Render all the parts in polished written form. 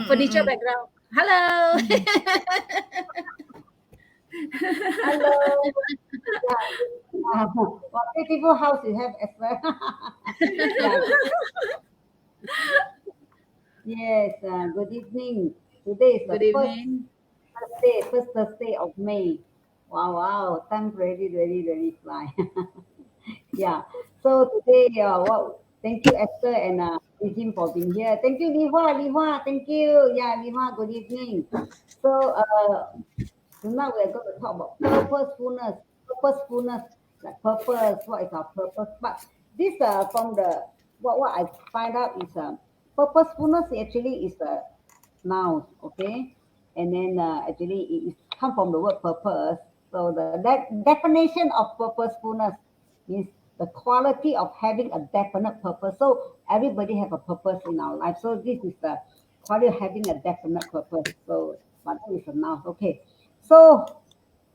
furniture background. Hello. Hello. Yeah. What beautiful house you have as well. Yeah. Yes. Good evening. Today is the Good evening. first Thursday of May. Wow, wow. Time really fly. Yeah. So today, thank you, Esther and Jim for being here. Thank you, Liwa. Thank you. Yeah, Liwa. Good evening. So, tonight we are going to talk about purposefulness, like purpose. What is our purpose? But this, from the what I find out is purposefulness actually is a noun, okay, and then actually it come from the word purpose. So the definition of purposefulness is the quality of having a definite purpose. So everybody have a purpose in our life. So this is the quality of having a definite purpose. So but that is a noun. Okay. So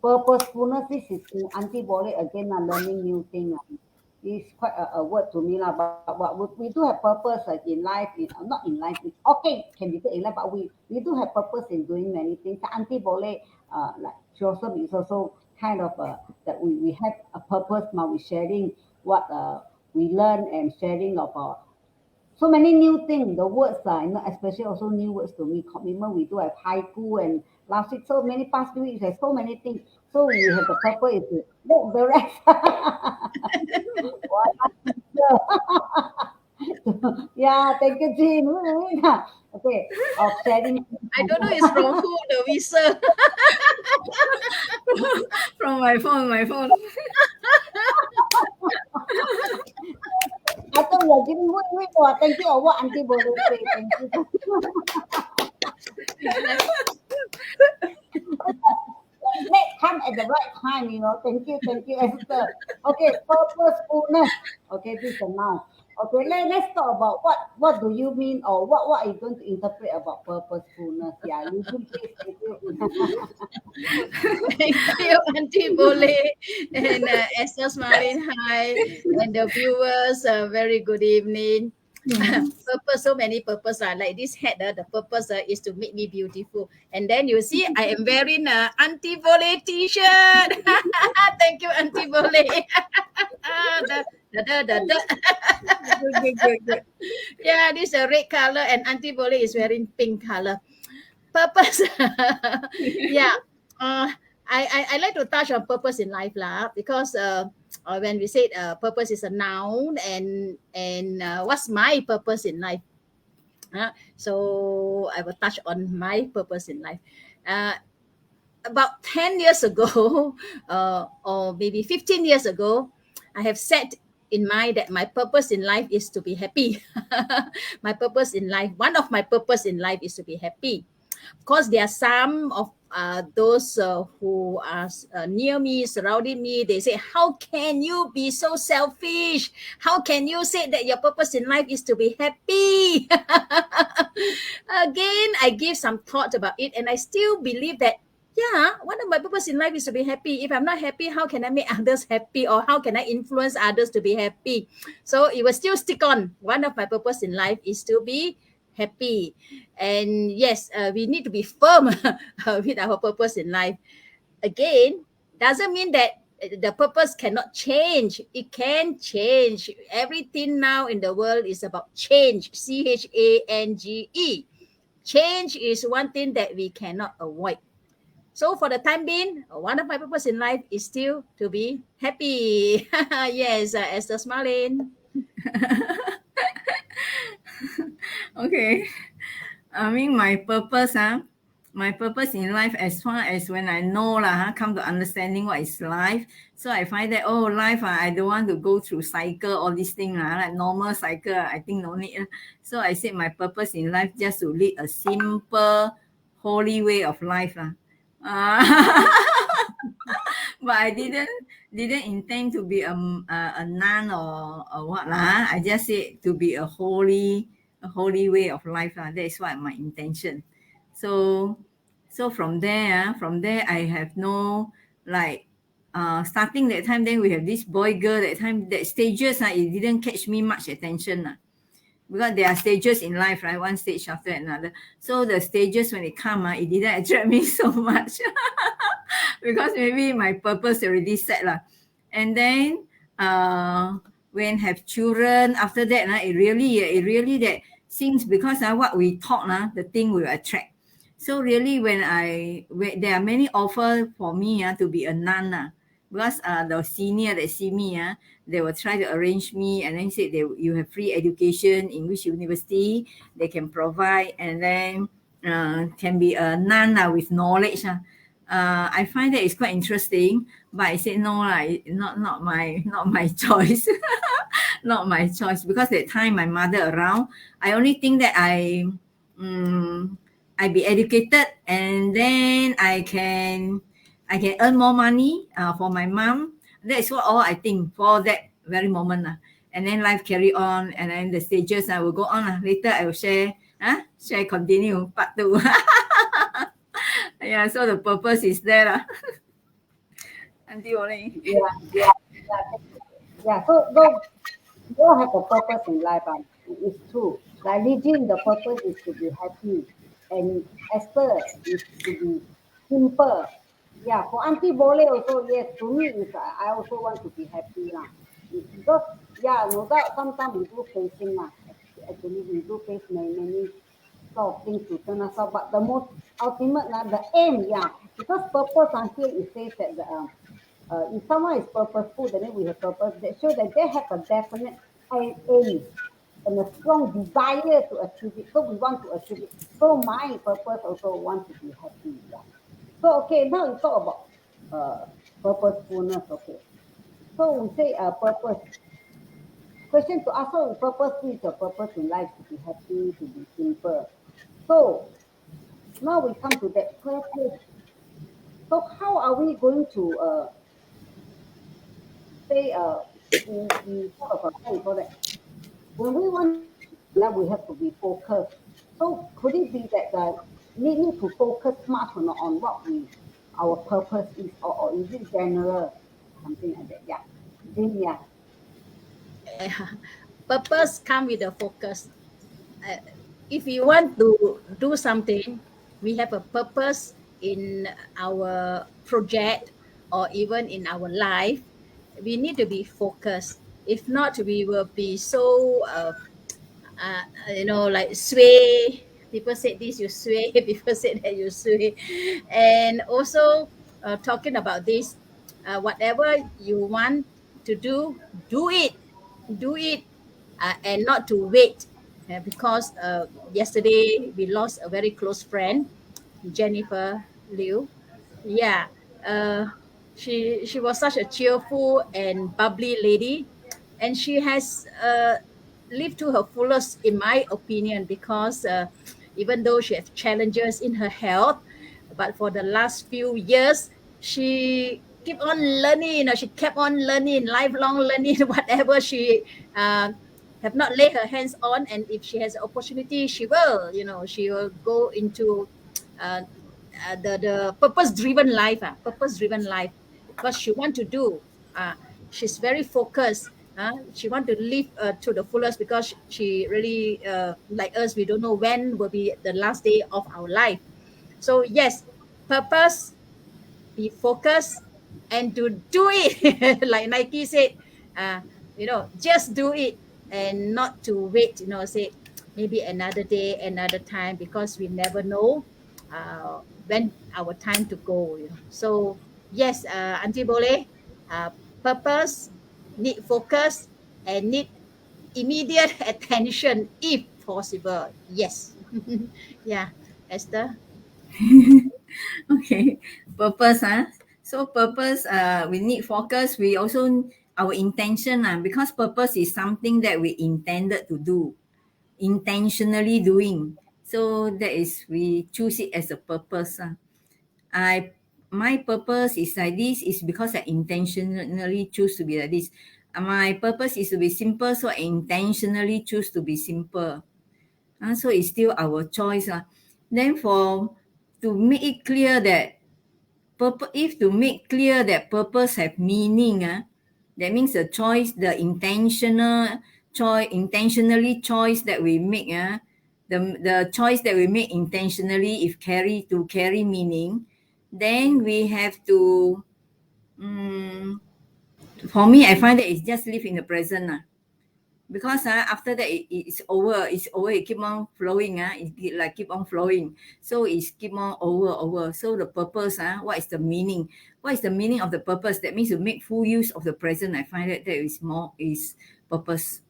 purposefulness, this is antibody again, learning new thing. It's quite a word to me, but we do have purpose in life, not in life, okay, can be good in life, but we do have purpose in doing many things. Antibody, like Triosome is also kind of that we have a purpose now, we sharing what we learn and sharing of so many new things. The words are, especially also new words to me. Commitment. We do have haiku and last week. So many past 2 weeks. There's so many things. So we have the purpose is to let the rest. What yeah, thank you, Jean. Okay, of sharing. I don't know it's from who the whistle. From my phone. I thought you are giving wait. Oh, thank you. Or what Auntie Bolo say. Thank you. Let come at the right time, Thank you, Esther. Okay, purposefulness. Okay, this is a noun. Okay, let's talk about what do you mean, or what are you going to interpret about purposefulness? Yeah, Lizzie, please, thank you. Thank you, Auntie Bole and Esther Smalin. Hi, and the viewers. Very good evening. Purpose, so many purpose. Like this hat, the purpose is to make me beautiful. And then you see, I am wearing a Auntie Bole t-shirt. Thank you, Auntie Bole. Da. Good. Yeah, this is a red color, and Auntie Bole is wearing pink color. Purpose. Yeah. Uh, I like to touch on purpose in life lah, because when we say purpose is a noun, and what's my purpose in life? So I will touch on my purpose in life. About 10 years ago, or maybe 15 years ago, I have set in mind that my purpose in life is to be happy. My purpose in life, one of my purpose in life is to be happy. Of course, there are some of those who are near me, surrounding me. They say, "How can you be so selfish? How can you say that your purpose in life is to be happy?" Again, I give some thought about it, and I still believe that, yeah, one of my purpose in life is to be happy. If I'm not happy, how can I make others happy, or how can I influence others to be happy? So it will still stick on. One of my purpose in life is to be happy. And yes, we need to be firm with our purpose in life. Again, doesn't mean that the purpose cannot change. It can change. Everything now in the world is about change. CHANGE. Change is one thing that we cannot avoid. So for the time being, one of my purpose in life is still to be happy. Yes, Esther smiling. Okay. I mean, my purpose in life, as far as when I know come to understanding what is life. So I find that, life, I don't want to go through cycle, all these things, like normal cycle, I think no need. So I said my purpose in life just to lead a simple, holy way of life. But I didn't intend to be a nun or what lah. I just said to be a holy way of life lah. That is what my intention. So from there I have no, like, starting that time, then we have this boy girl that time, that stages it didn't catch me much attention. because there are stages in life, right? One stage after another. So the stages when it come, it didn't attract me so much because maybe my purpose already set lah. And then when have children, after that, it really that since because what we talk, the thing will attract. So really when there are many offer for me to be a nun because the senior that see me they will try to arrange me and then say you have free education in which university they can provide, and then can be a nun with knowledge. I find that it's quite interesting, but I said no lah, not my choice, not my choice because that time my mother around. I only think that I be educated and then I can earn more money for my mom. That's what all I think for that very moment. And then life carry on, and then the stages I will go on. Later I will share continue part 2. Yeah, so the purpose is there. Auntie Olay. Yeah, yeah, yeah. So we all have a purpose in life. It's true. Like Regine, the purpose is to be happy, and Esther is to be simple. Yeah, for Auntie Bole also, yes, to me is I also want to be happy lah. Because yeah, no doubt sometimes we do facing lah. Actually, we do face many sort of things to turn us out. But the most ultimate the aim, yeah, because purpose here it says that if someone is purposeful, then we have purpose. That shows that they have a definite aim and a strong desire to achieve it. So we want to achieve it. So my purpose also want to be happy. Yeah. So okay, now we talk about purposefulness. Okay. So we say purpose. Question to ask: so purpose is your purpose in life to be happy, to be simple. So now we come to that purpose. So how are we going to say we talk about how we call that? When we want now we have to be focused. So could it be that need to focus much on what our purpose is, or is it general, something like that? Yeah. Then yeah. Purpose come with a focus. If we want to do something, we have a purpose in our project or even in our life, we need to be focused. If not, we will be so like sway. People said this, you sway. People said that, you sway. And also, talking about this, whatever you want to do it, do it, and not to wait. Because yesterday we lost a very close friend, Jennifer Liu. Yeah, uh, she was such a cheerful and bubbly lady, and she has lived to her fullest, in my opinion, because even though she has challenges in her health, but for the last few years, she keep on learning. She kept on learning, lifelong learning, whatever she have not laid her hands on, and if she has an opportunity, she will. She will go into uh, the purpose-driven life, purpose-driven life, because she want to do. She's very focused. She want to live to the fullest, because she really, like us, we don't know when will be the last day of our life. So yes, purpose, be focused, and to do it. Like Nike said, just do it, and not to wait. Say maybe another day, another time, because we never know when our time to go. So yes, Auntie Bole, purpose, need focus, and need immediate attention if possible. Yes. Yeah, Esther. Okay, purpose. So purpose, we need focus. We also our intention because purpose is something that we intended to do, intentionally doing. So that is we choose it as a purpose. I My purpose is like this is because I intentionally choose to be like this. My purpose is to be simple, so I intentionally choose to be simple. So it's still our choice. Then to make it clear that to make clear that purpose have meaning, that means the choice, the intentional intentionally choice that we make, the choice that we make intentionally, if carry meaning, then we have to, for me, I find that it's just live in the present. Because after that it's over, it keep on flowing, like keep on flowing, so it's keep on over. So the purpose, what is the meaning, of the purpose? That means to make full use of the present. I find that that is more is purpose.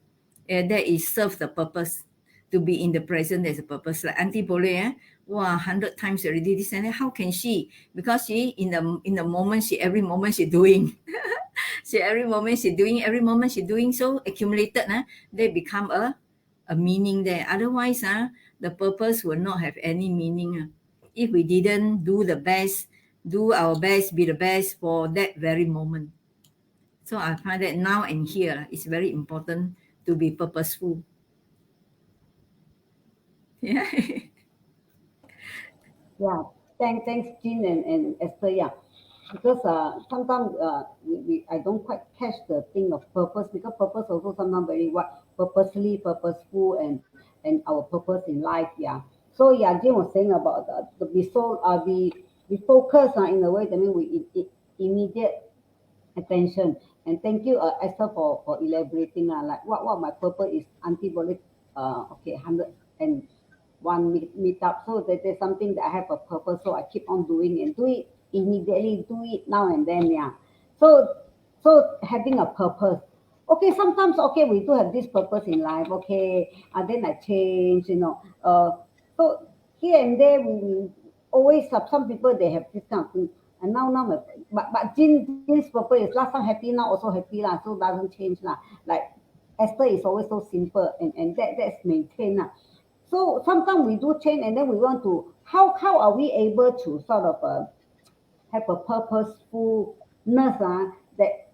That is serve the purpose. To be in the present, there's a purpose. Like Auntie Bole, 100 times already this and that. How can she? Because she in the moment, every moment she doing. Every moment she doing, so accumulated, they become a meaning there. Otherwise, the purpose will not have any meaning. If we didn't do our best, be the best for that very moment. So I find that now and here it's very important to be purposeful. Yeah. Yeah, thanks, Jean and Esther. Yeah, because sometimes I don't quite catch the thing of purpose, because purpose also sometimes very what purposely, purposeful, and our purpose in life. Yeah. So yeah, Jean was saying about the be so be focused in a way that mean immediate attention. And thank you, Esther, for elaborating. Like what my purpose is, antibiotic, okay, 101 meet up. So that there's something that I have a purpose, so I keep on doing and do it immediately, do it now and then, yeah. So having a purpose. Okay, sometimes okay, we do have this purpose in life, okay, and then I change, so here and there we always have some people they have this kind of thing. And now but Jean's purpose is last time happy, now also happy lah, so doesn't change lah. Like Esther is always so simple, and that's maintained lah. So sometimes we do change, and then we want to how are we able to sort of have a purposefulness that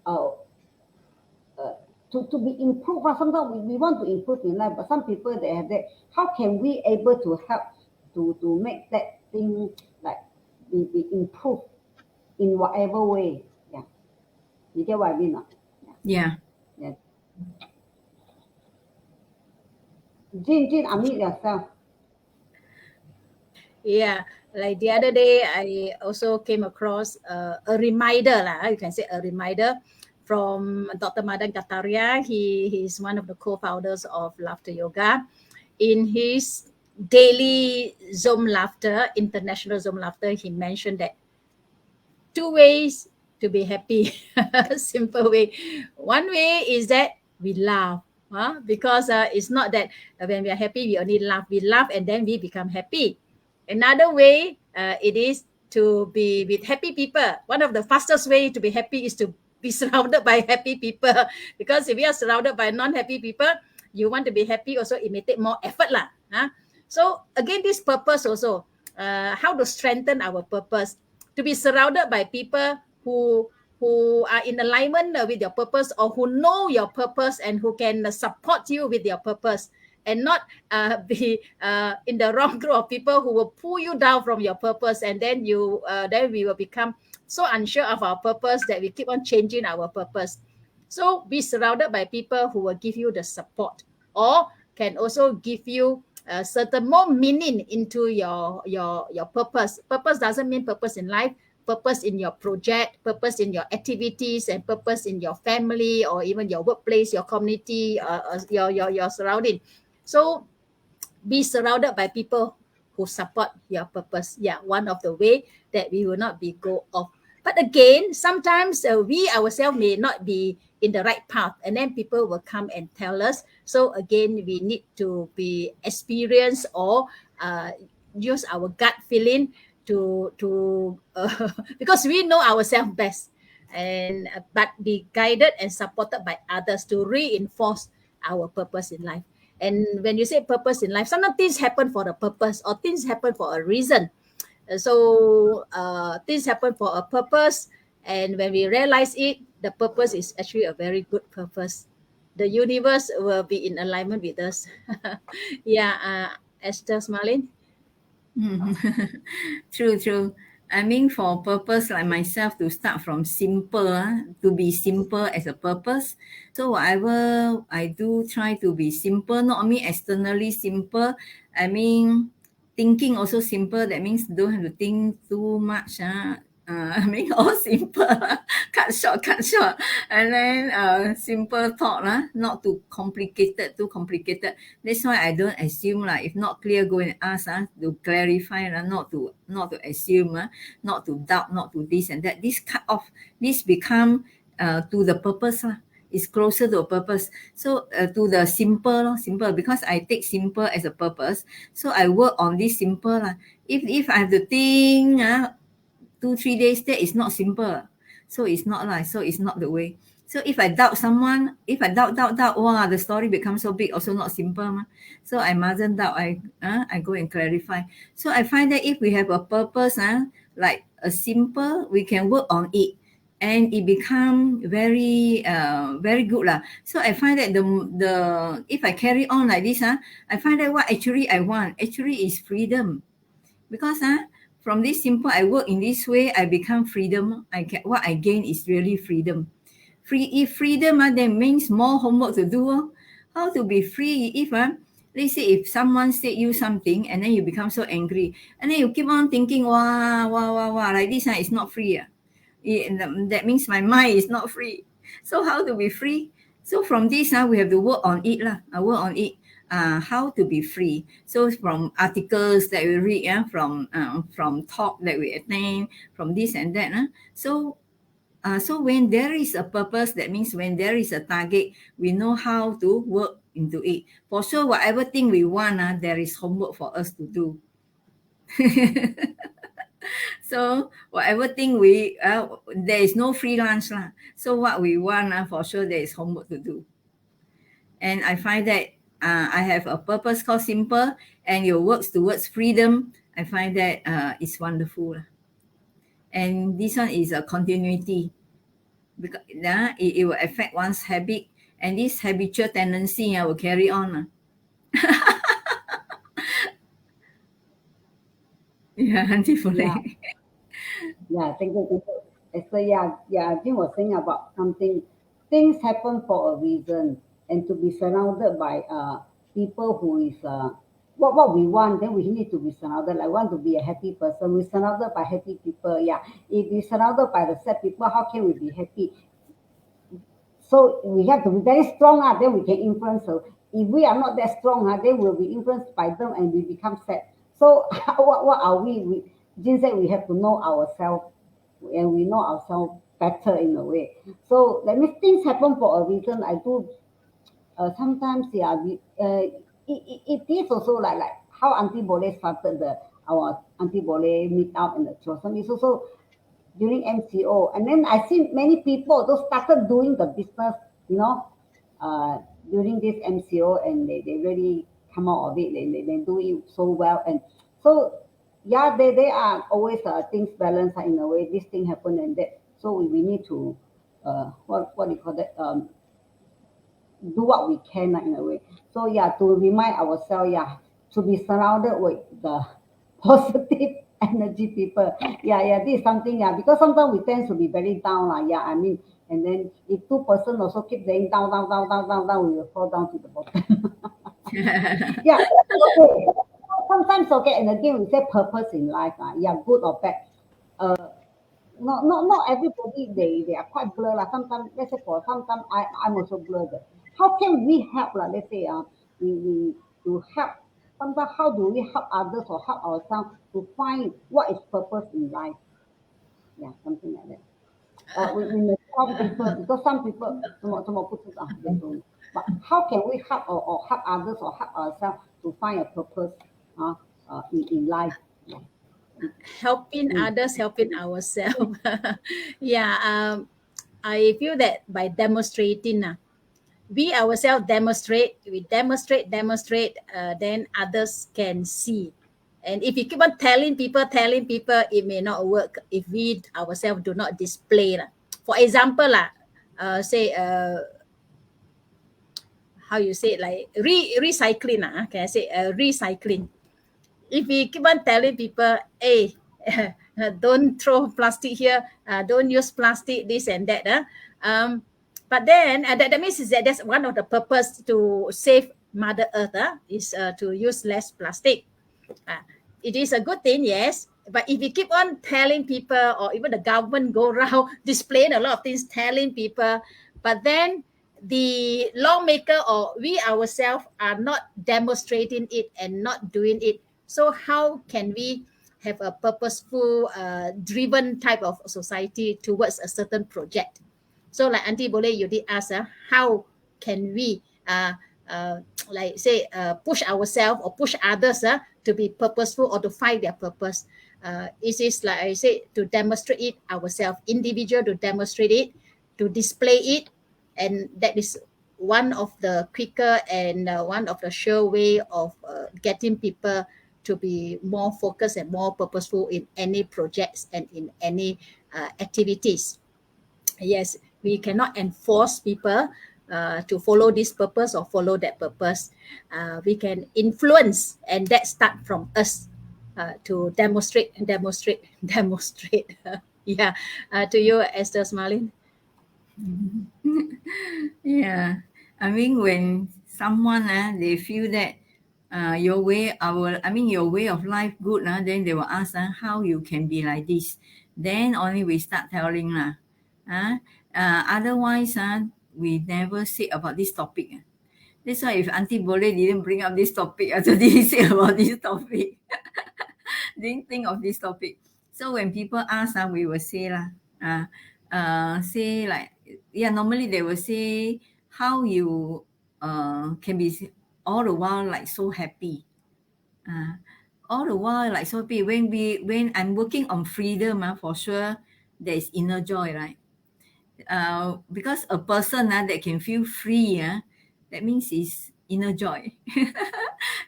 to be improved. Sometimes we want to improve in life, but some people they have that. How can we able to help to make that thing like be improved in whatever way? Yeah, you get what I mean? Yeah. Yeah. Jean, unmute yourself. Yeah, like the other day, I also came across a reminder, you can say a reminder from Dr. Madan Kataria. He is one of the co-founders of Laughter Yoga. In his daily Zoom Laughter, international Zoom Laughter, he mentioned that 2 ways to be happy. Simple way. One way is that we laugh. Because it's not that when we are happy, we only laugh. We laugh and then we become happy. Another way it is to be with happy people. One of the fastest way to be happy is to be surrounded by happy people. Because if you are surrounded by non-happy people, you want to be happy also, it may take more effort lah. So again, this purpose also, how to strengthen our purpose, to be surrounded by people who are in alignment with your purpose, or who know your purpose and who can support you with your purpose, and not be in the wrong group of people who will pull you down from your purpose, and then then we will become so unsure of our purpose that we keep on changing our purpose. So be surrounded by people who will give you the support, or can also give you a certain more meaning into your purpose. Purpose doesn't mean purpose in life. Purpose in your project, purpose in your activities, and purpose in your family, or even your workplace, your community, your surrounding. So be surrounded by people who support your purpose. Yeah, one of the way that we will not be go off. But again, sometimes we ourselves may not be in the right path, and then people will come and tell us. So again, we need to be experienced, or use our gut feeling to because we know ourselves best, and but be guided and supported by others to reinforce our purpose in life. And when you say purpose in life, sometimes things happen for a purpose, or things happen for a reason. So things happen for a purpose, and when we realize it, the purpose is actually a very good purpose. The universe will be in alignment with us. Yeah, Esther, smiling. True. I mean, for purpose like myself to start from simple, to be simple as a purpose. So whatever I do, try to be simple, not only externally simple. I mean, thinking also simple. That means don't have to think too much. I mean, all simple, cut short, and then simple thought, not too complicated, That's why I don't assume like if not clear, go and ask to clarify, not to assume, not to doubt, not to this and that. This cut off, this become to the purpose is closer to a purpose. So to the simple because I take simple as a purpose. So I work on this simple lah. If I have to think 2-3 days, that is not simple. So it's not like, so it's not the way. So if I doubt someone, if I doubt, wow, the story becomes so big, also not simple. So I mustn't doubt. I go and clarify. So I find that if we have a purpose, like a simple, we can work on it, and it become very good lah. So I find that the if I carry on like this, I find that what actually I want actually is freedom, because from this simple, I work in this way, I become freedom. What I gain is really freedom. If freedom, then means more homework to do. How to be free if let's say if someone said you something and then you become so angry and then you keep on thinking, wow, like this, it's not free. That means my mind is not free. So how to be free? So from this, we have to work on it lah. Work on it. How to be free. So from articles that we read, from talk that we attend, from this and that. So when there is a purpose, that means when there is a target, we know how to work into it. For sure, whatever thing we want, there is homework for us to do. So whatever thing there is no free lunch lah. So what we want, for sure there is homework to do. And I find that I have a purpose called simple, and your works towards freedom. I find that it's wonderful. And this one is a continuity, because it will affect one's habit, and this habitual tendency will carry on. Yeah, Auntie Foley. Yeah, thank you. Esther, I think was saying about something. Things happen for a reason, and to be surrounded by people who is what we want, then we need to be surrounded. Like want to be a happy person, we're surrounded by happy people. Yeah, if we're surrounded by the sad people, how can we be happy? So we have to be very strong, then we can influence her. If we are not that strong, then we'll be influenced by them and we become sad. So what are we? Jin said we have to know ourselves, and we know ourselves better in a way. So that means things happen for a reason. I do sometimes, it is also like how Auntie Bole started our Auntie Bole meet out in the Triosome. It's also during MCO. And then I see many people those started doing the business, during this MCO, and they really come out of it. They do it so well. And so, yeah, they are always things balance in a way. This thing happen and that. So we need to, what do you call that? Do what we can in a way. So, yeah, to remind ourselves, to be surrounded with the positive energy people. This is something, because sometimes we tend to be very down, I mean, and then if two person also keep saying down, we will fall down to the bottom. Okay. Sometimes, okay, and again, we say purpose in life, good or bad. Not everybody, they are quite blur. Sometimes, let's say for sometimes, I'm also blurred. How can we help? Let's say, we to help. Sometimes, how do we help others or help ourselves to find what is purpose in life? Yeah, something like that. We may help people because some people, they don't. But how can we help or help others or help ourselves to find a purpose in life? Yeah. Helping others, helping ourselves. Yeah, I feel that by demonstrating, we ourselves demonstrate, then others can see. And if you keep on telling people, it may not work if we ourselves do not display. For example, say, how you say it, like recycling. Can I say recycling? If we keep on telling people, hey, don't throw plastic here, don't use plastic, this and that. But then that means is that that's one of the purpose to save Mother Earth, is to use less plastic. It is a good thing, yes. But if you keep on telling people, or even the government go around displaying a lot of things, telling people, but then the lawmaker or we ourselves are not demonstrating it and not doing it. So how can we have a purposeful, driven type of society towards a certain project? So like Auntie Boleh, you did ask, how can we like say push ourselves or push others to be purposeful or to find their purpose? It is like I said, to demonstrate it ourselves, individual to demonstrate it, to display it, and that is one of the quicker and one of the sure way of getting people to be more focused and more purposeful in any projects and in any activities. Yes, we cannot enforce people to follow this purpose or follow that purpose. We can influence, and that start from us to demonstrate, demonstrate, demonstrate. Yeah, to you, Esther Smalin. Yeah, I mean when someone they feel that your way your way of life good then they will ask how you can be like this, then only we start telling otherwise we never say about this topic. That's why if Auntie Boleh didn't bring up this topic, I didn't say about this topic. Didn't think of this topic. So when people ask, we will say say like, yeah, normally they will say how you can be all the while like so happy. All the while like so happy. When I'm working on freedom, for sure there is inner joy, right? Because a person that can feel free, that means it's inner joy.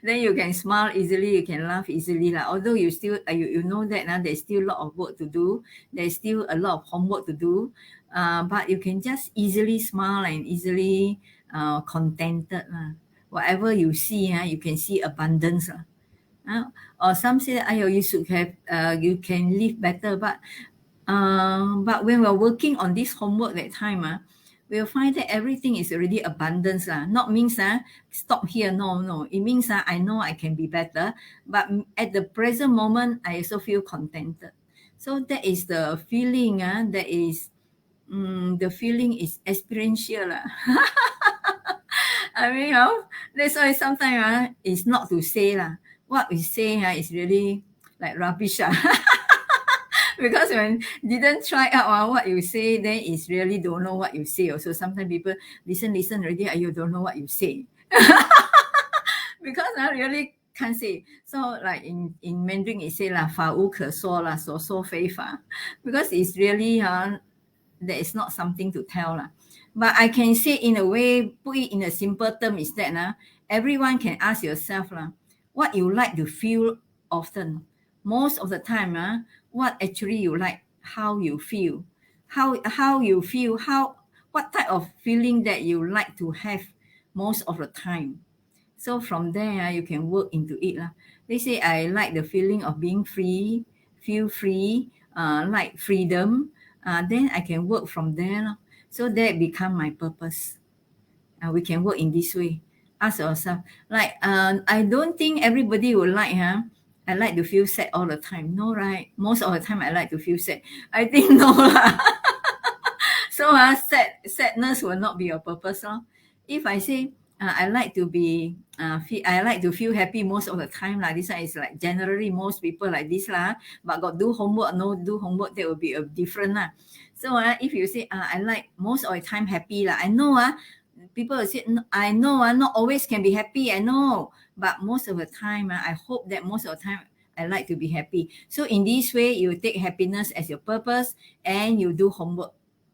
Then you can smile easily, you can laugh easily. Although you still, you know that there's still a lot of work to do. There's still a lot of homework to do. But you can just easily smile and easily contented. Whatever you see, you can see abundance. Or some say, you should have, you can live better. But when we're working on this homework that time, we'll find that everything is already abundance. Not means stop here. No. It means I know I can be better. But at the present moment, I also feel contented. So that is the feeling. That is, the feeling is experiential. I mean, that's why sometimes it's not to say. What we say is really like rubbish. Because when didn't try out what you say, then it's really don't know what you say. Also, sometimes people listen already, you don't know what you say. Because I really can't say. So like in Mandarin, it say 法无可说所说非法. Because it's really there is not something to tell. But I can say in a way, put it in a simple term is that everyone can ask yourself what you like to feel often. Most of the time, what actually you like, how you feel, how you feel, what type of feeling that you like to have most of the time. So from there, you can work into it. They say, I like the feeling of being free, feel free, like freedom. Then I can work from there. So that become my purpose. We can work in this way. Ask yourself, like, I don't think everybody will like, I like to feel sad all the time. No, right? Most of the time, I like to feel sad. I think no. So sadness will not be your purpose. If I say, I like to be, I like to feel happy most of the time. This one is like generally most people like this. But got do homework, no do homework, that will be a different. So if you say, I like most of the time happy. I know people will say, I know not always can be happy. I know. But most of the time, I hope that most of the time, I like to be happy. So in this way, you take happiness as your purpose and you do homework.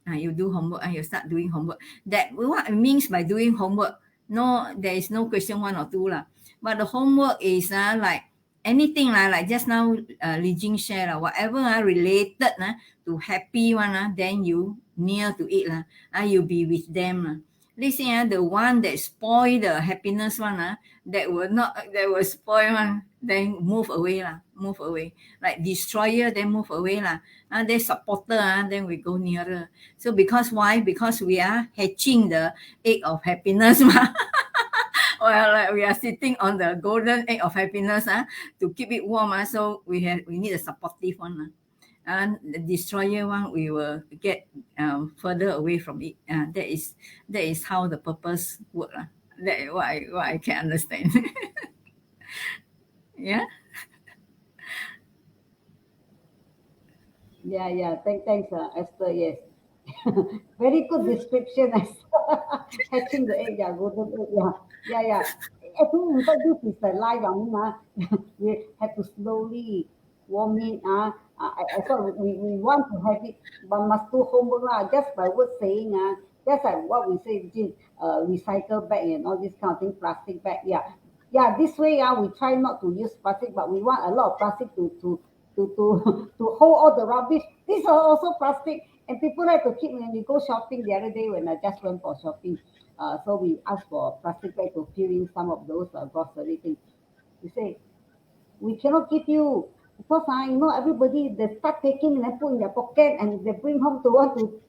You do homework and you start doing homework. That what it means by doing homework. No, there is no question 1 or 2. But the homework is like anything like just now Li Jing share whatever related to happy one, then you near to it. You be with them. They say the one that spoil the happiness one, that will spoil one, then move away. move away. Like destroyer, then move away lah. Then supporter, then we go nearer. So because why? Because we are hatching the egg of happiness. Well, like we are sitting on the golden egg of happiness to keep it warm. So we need a supportive one. And the destroyer one, we will get further away from it. That is how the purpose work. That is what I can understand. Yeah. Yeah. Thanks, Esther. Yes. Very good description, Esther. Hatching the egg, yeah, golden egg, yeah. I think in fact this is the life, I mean, we have to slowly warm it. I thought we want to have it, but must do homework just by word saying. Just like what we say, Jim, recycle bag and all this kind of thing, plastic bag. Yeah. This way, we try not to use plastic, but we want a lot of plastic to hold all the rubbish. These are also plastic, and people like to keep when we go shopping. The other day when I just went for shopping, so we asked for plastic bag to fill in some of those grocery things. We say we cannot give you because everybody they start taking and put in their pocket and they bring home to want to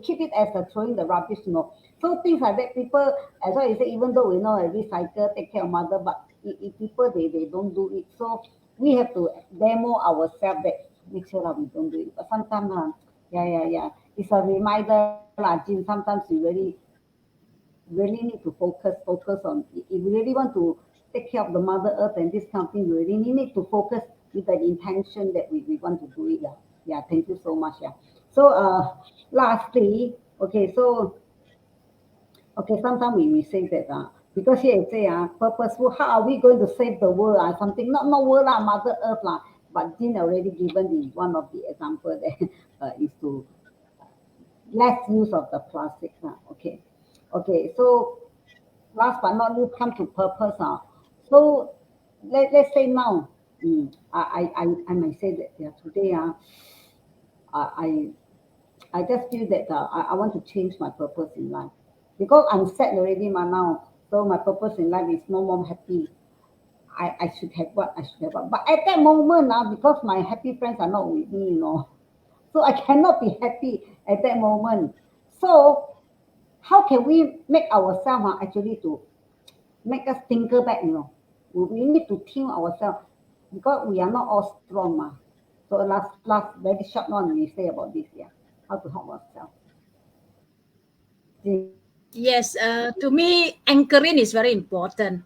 keep it as throwing the rubbish. So things like that, people, as I say, even though we know a recycle, take care of mother, but if people they don't do it, so we have to demo ourselves that make sure that we don't do it. But sometimes, yeah, it's a reminder, Jim. Sometimes we really need to focus on. If we really want to take care of the Mother Earth and this kind of thing, we really need to focus with the intention that we want to do it. Yeah. Thank you so much. Yeah. So lastly, sometimes we say that because here it say purposeful, how are we going to save the world? Something not world Mother Earth but Jean already given the one of the example that is to less use of the plastic. Okay. So last but not least, come to purpose. So let's say now, I might say that today I I just feel that I want to change my purpose in life because I'm set already now. So my purpose in life is no more happy. I should have what I should have what. But at that moment now, because my happy friends are not with me. So I cannot be happy at that moment. So how can we make ourselves actually to make us tinker back? We need to think ourselves because we are not all strong. So last very short one we say about this, how to help ourselves. Yes, to me, anchoring is very important.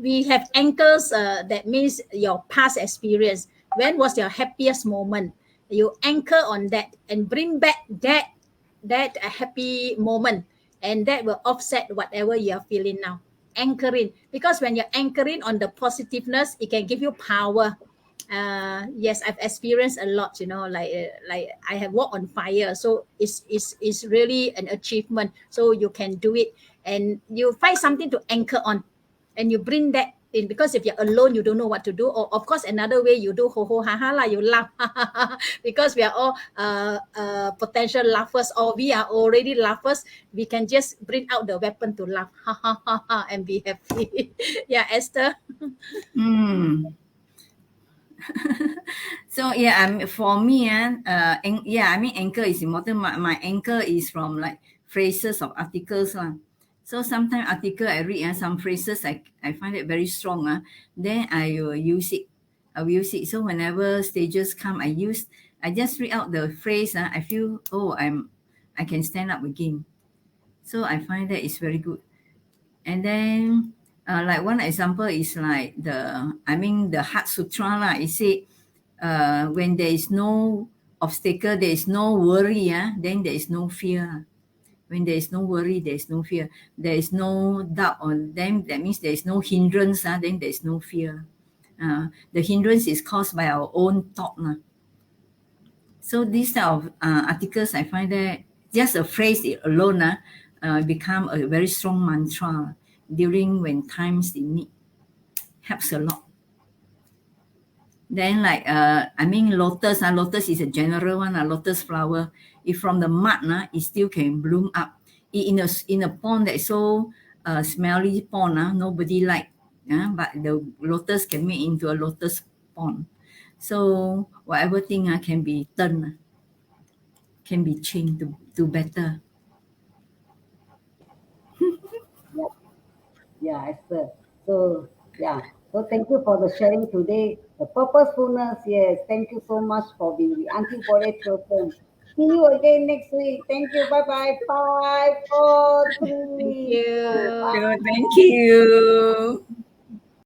We have anchors that means your past experience. When was your happiest moment? You anchor on that and bring back that happy moment, and that will offset whatever you are feeling now. Anchoring, because when you're anchoring on the positiveness, it can give you power. Yes, I've experienced a lot, like I have walked on fire, so it's really an achievement, so you can do it, and you find something to anchor on, and you bring that in, because if you're alone you don't know what to do, or of course another way you do ho ho ha ha lah, you laugh because we are all potential laughers, or we are already laughers. We can just bring out the weapon to laugh and be happy. Yeah, Esther. So for me, I mean anchor is important. My anchor is from like phrases of articles lah. So sometimes article I read some phrases I find it very strong then I will use it. So whenever stages come, I just read out the phrase I feel I can stand up again. So I find that is very good. And then like one example is like the Heart Sutra lah. It say when there is no obstacle, there is no worry, then there is no fear. When there is no worry, there is no fear. There is no doubt on them. That means there is no hindrance, then there is no fear. The hindrance is caused by our own thought. So these type of articles, I find that just a phrase alone become a very strong mantra during when times they need. Helps a lot. Then like lotus lotus is a general one, lotus flower. If from the mud it still can bloom up. In a pond that is so smelly pond, nobody like but the lotus can make into a lotus pond. So whatever thing can be turned, can be changed to better. Yeah, yeah, Esther. So yeah. So thank you for the sharing today. The purposefulness, yes. Thank you so much for being the Auntie Bore Triosome. See you again next week. Thank you. Bye bye. 5, 4, Thank 3, 2, you. So thank you.